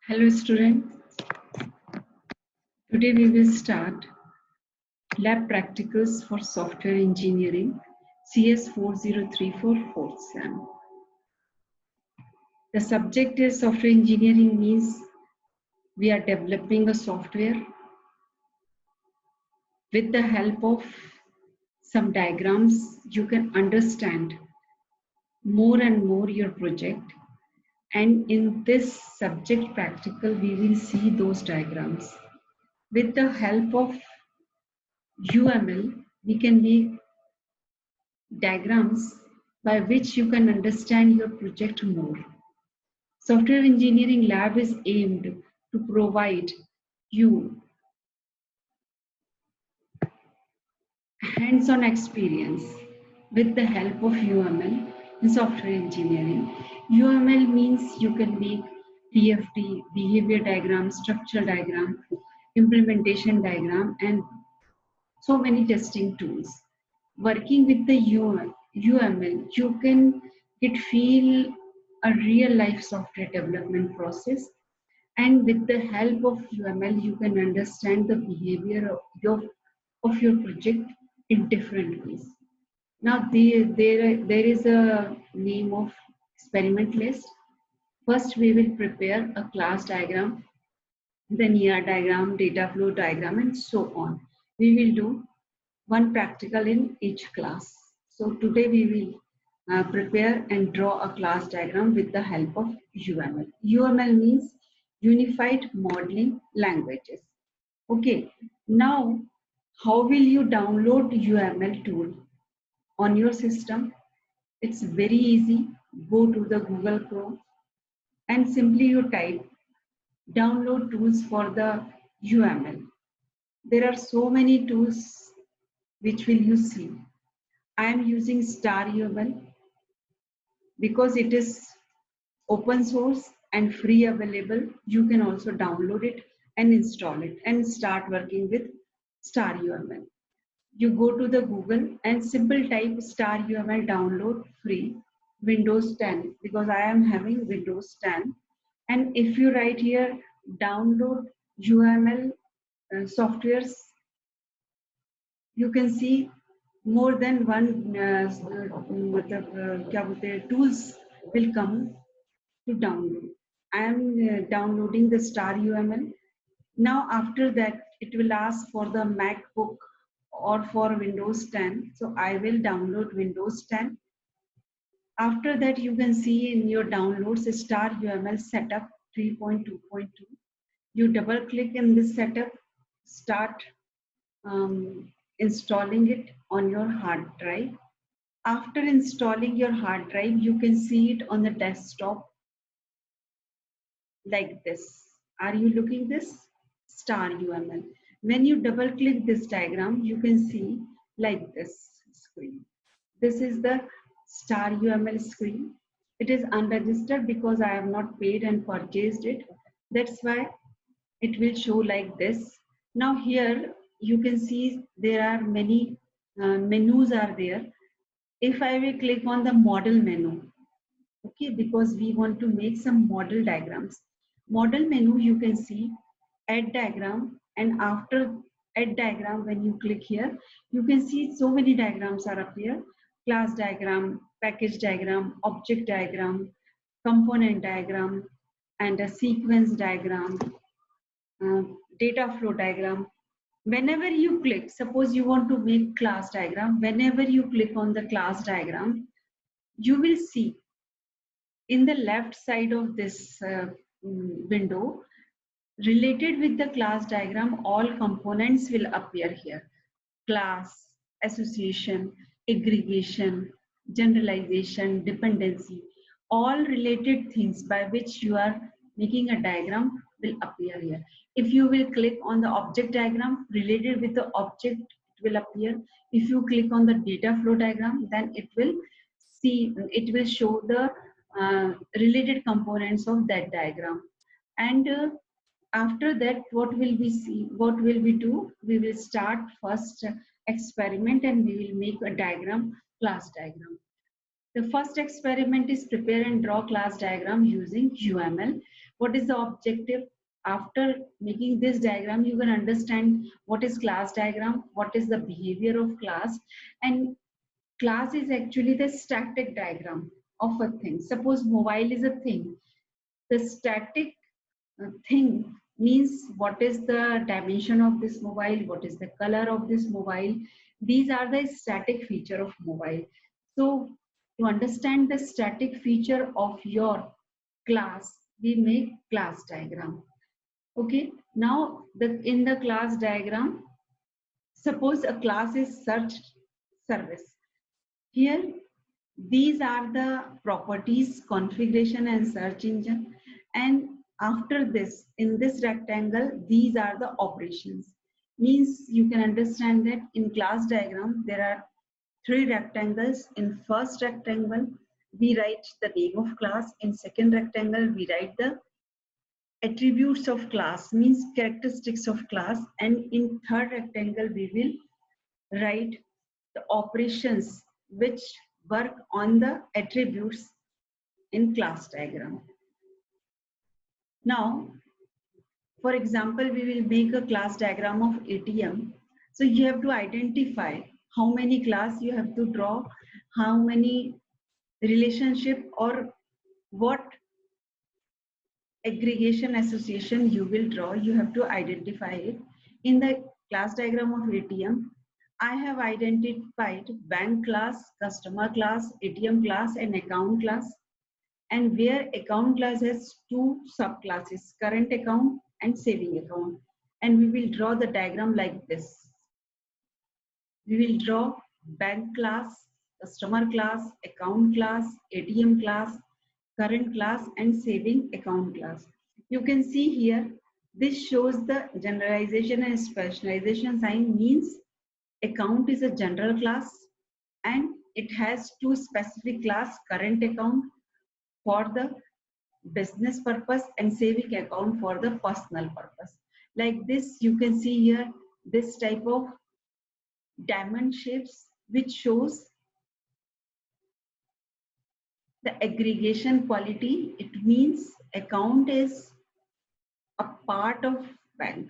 Hello students, today we will start lab practicals for software engineering CS 4034 fourth sem. The subject is software engineering means we are developing a software with the help of some diagrams you can understand more and more your project, and in this subject practical we will see those diagrams. With the help of UML we can make diagrams by which you can understand your project more. Software engineering lab is aimed to provide you hands-on experience with the help of UML in software engineering. UML means you can make BFD, behavior diagram, structure diagram, implementation diagram, and so many testing tools. Working with the UML, you can feel a real life software development process, and with the help of UML, you can understand the behavior of your project in different ways. Now, there is a name of experiment list. First, we will prepare a class diagram, then ER diagram, data flow diagram, and so on. We will do one practical in each class. So today we will prepare and draw a class diagram with the help of UML. UML means Unified Modeling Languages. Okay, now how will you download UML tool on your system? It's very easy. Go to the Google Chrome and simply you type download tools for the UML. There are so many tools which will you see. I am using Star UML because it is open source and free available. You can also download it and install it and start working with Star UML. You go to the Google and simple type Star UML download free Windows 10 because I am having Windows 10. And if you write here download UML softwares, you can see more than one tools will come to download. I am downloading the Star UML. Now after that it will ask for the MacBook or for Windows 10. So I will download Windows 10. After that you can see in your downloads Star UML setup 3.2.2. You double click in this setup, start installing it on your hard drive. After installing your hard drive, you can see it on the desktop like this. Are you looking this? Star UML. When you double click this diagram, you can see like this screen. This is the Star UML screen. It is unregistered because I have not paid and purchased it. That's why it will show like this. Now here you can see there are many menus are there. If I will click on the model menu, okay, because we want to make some model diagrams. Model menu, you can see add diagram, and after add diagram, when you click here, you can see so many diagrams are up here. Class diagram, package diagram, object diagram, component diagram, and a sequence diagram, data flow diagram. Whenever you click, suppose you want to make class diagram, whenever you click on the class diagram, you will see in the left side of this window, related with the class diagram, all components will appear here. Class, association, aggregation, generalization, dependency, all related things by which you are making a diagram will appear here. If you will click on the object diagram, related with the object, it will appear. If you click on the data flow diagram, then it will show the related components of that diagram. And after that, what will we see? What will we do? We will start first experiment and we will make a diagram, class diagram. The first experiment is prepare and draw class diagram using UML. What is the objective? After making this diagram, you can understand what is class diagram, what is the behavior of class, and class is actually the static diagram of a thing. Suppose mobile is a thing. The static thing means what is the dimension of this mobile, what is the color of this mobile. These are the static feature of mobile. So to understand the static feature of your class, we make class diagram. Okay, now in the class diagram, suppose a class is search service. Here, these are the properties, configuration and search engine. And after this, in this rectangle, these are the operations. Means you can understand that in class diagram, there are 3 rectangles. In first rectangle, we write the name of class. In second rectangle, we write the attributes of class, means characteristics of class. And in third rectangle, we will write the operations which work on the attributes in class diagram. Now, for example, we will make a class diagram of ATM. So you have to identify how many class you have to draw, how many relationship or what aggregation association you will draw. You have to identify it. In the class diagram of ATM, I have identified bank class, customer class, ATM class, and account class. And where account class has 2 subclasses, current account and saving account. And we will draw the diagram like this. We will draw bank class, customer class, account class, ATM class, current class, and saving account class. You can see here, this shows the generalization and specialization sign, means account is a general class and it has 2 specific class, current account for the business purpose and saving account for the personal purpose. Like this, you can see here this type of diamond shapes which shows the aggregation quality. It means account is a part of bank,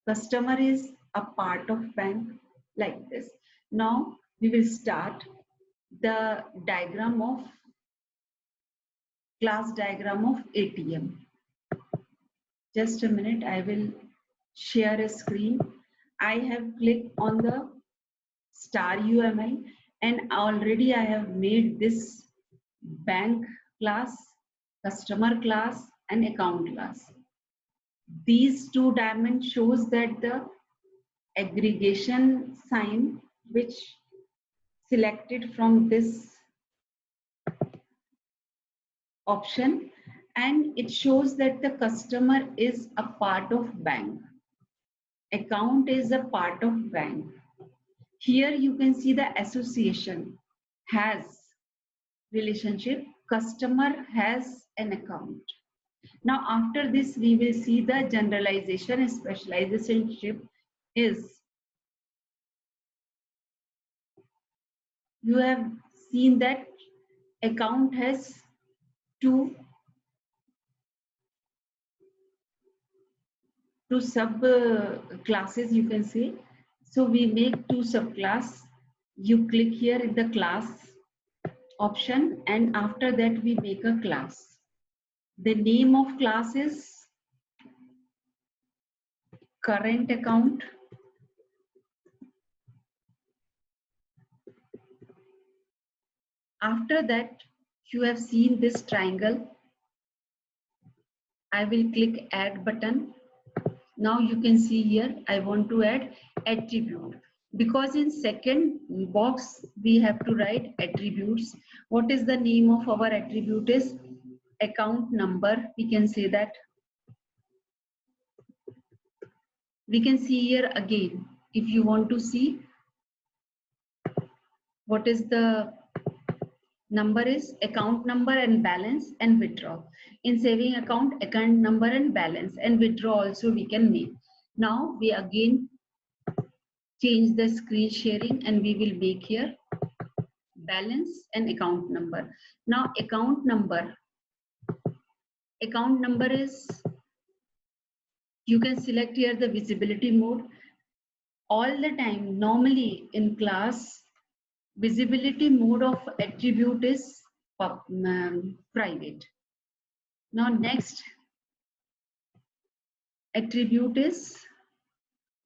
customer is a part of bank, like this. Now we will start the diagram of class diagram of ATM. Just a minute, I will share a screen. I have clicked on the star UML and already I have made this bank class, customer class, and account class. These 2 diamonds shows that the aggregation sign which selected from this option, and it shows that the customer is a part of bank, account is a part of bank. Here you can see the association has relationship, customer has an account. Now after this we will see the generalization and specialization is, you have seen that account has 2 sub classes, you can say. So we make 2 subclass. You click here in the class option and after that we make a class. The name of class is current account. After that, you have seen this triangle. I will click add button. Now you can see here, I want to add attribute. Because in second box, we have to write attributes. What is the name of our attribute is account number. We can say that. We can see here again, if you want to see what is the number is account number and balance and withdraw. In saving account number and balance and withdraw also we can make. Now we again change the screen sharing and we will make here balance and account number. Now account number is, you can select here the visibility mode. All the time, normally in class, visibility mode of attribute is private. Now next attribute is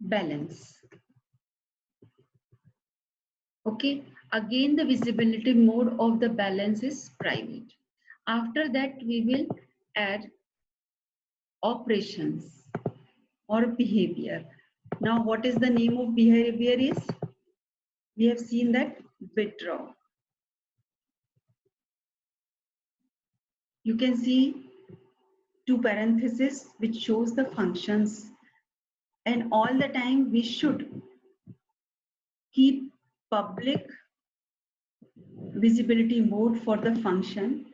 balance. Okay, again the visibility mode of the balance is private. After that we will add operations or behavior. Now what is the name of behavior is? We have seen that withdraw. You can see two parentheses which shows the functions, and all the time we should keep public visibility mode for the function,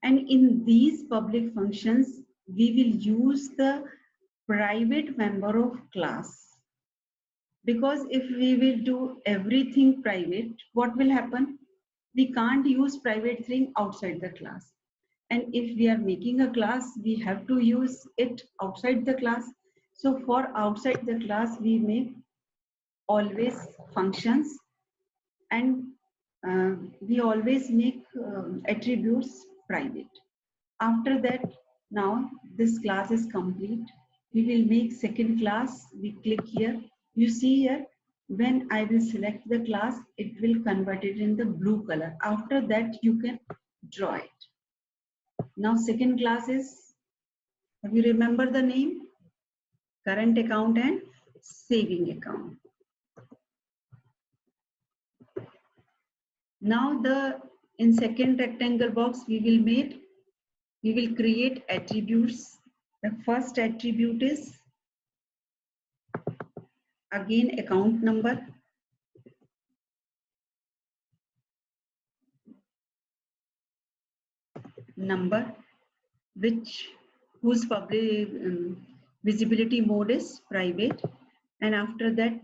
and in these public functions we will use the private member of class, because if we will do everything private, what will happen? We can't use private thing outside the class, and if we are making a class we have to use it outside the class. So for outside the class we make always functions, and we always make attributes private. After that, now this class is complete. We will make second class. We click here. You see here, when I will select the class, it will convert it in the blue color. After that, you can draw it. Now second class is, have you remember the name? Current account and saving account. Now in second rectangle box we will create attributes. The first attribute is again account number. Number whose public visibility mode is private, and after that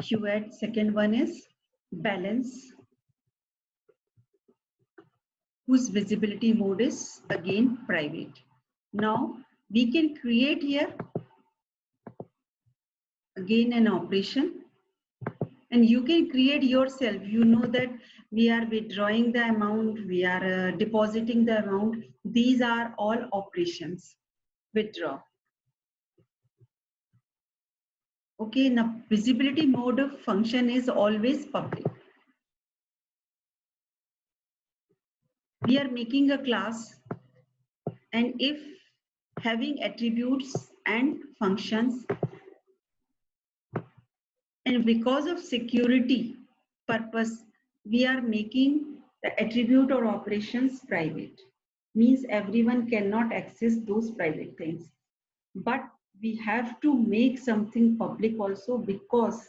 you add second one is balance, whose visibility mode is again private. Now we can create here again an operation, and you can create yourself. You know that we are withdrawing the amount, we are depositing the amount. These are all operations. Withdraw. Okay, now visibility mode of function is always public. We are making a class, and if having attributes and functions, and because of security purpose, we are making the attribute or operations private. Means everyone cannot access those private things. But we have to make something public also, because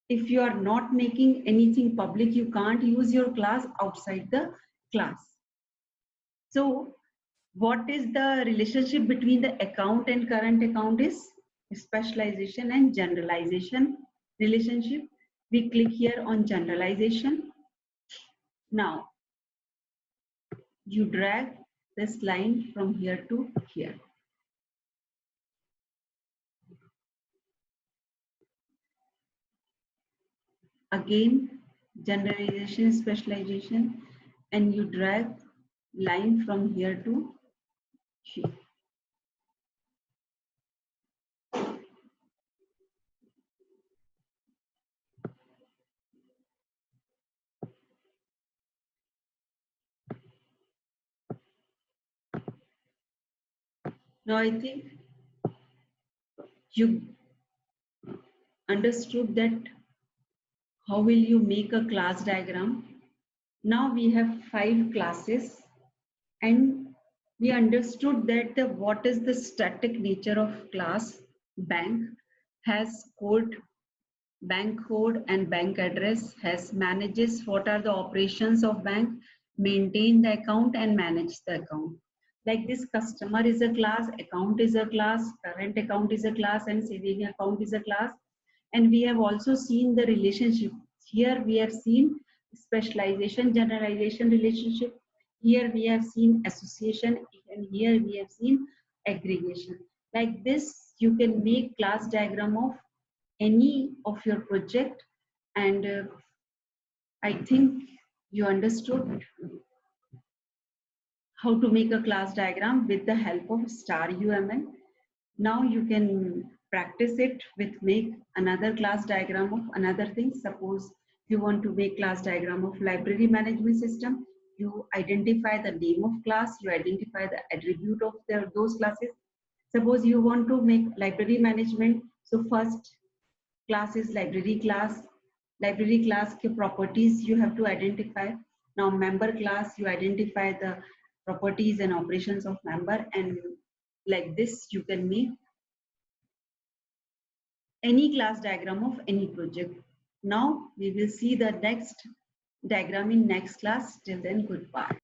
if you are not making anything public, you can't use your class outside the class. So what is the relationship between the account and current account is specialization and generalization relationship. We click here on generalization. Now you drag this line from here to here. Again generalization, specialization, and you drag line from here to here. Now I think you understood that how will you make a class diagram. Now we have 5 classes, and we understood that what is the static nature of class. Bank has code, bank code and bank address, has manages what are the operations of bank, maintain the account and manage the account. Like this, customer is a class, account is a class, current account is a class, and saving account is a class. And we have also seen the relationship. Here we have seen specialization, generalization, relationship. Here we have seen association, and here we have seen aggregation. Like this, you can make class diagram of any of your project, and I think you understood how to make a class diagram with the help of star UML. Now you can practice it with make another class diagram of another thing. Suppose you want to make class diagram of library management system. You identify the name of class, you identify the attribute of those classes. Suppose you want to make library management. So first class is library class. Library class के properties you have to identify. Now member class, you identify the properties and operations of member, and like this you can make any class diagram of any project. Now we will see the next diagram in next class. Till then, goodbye.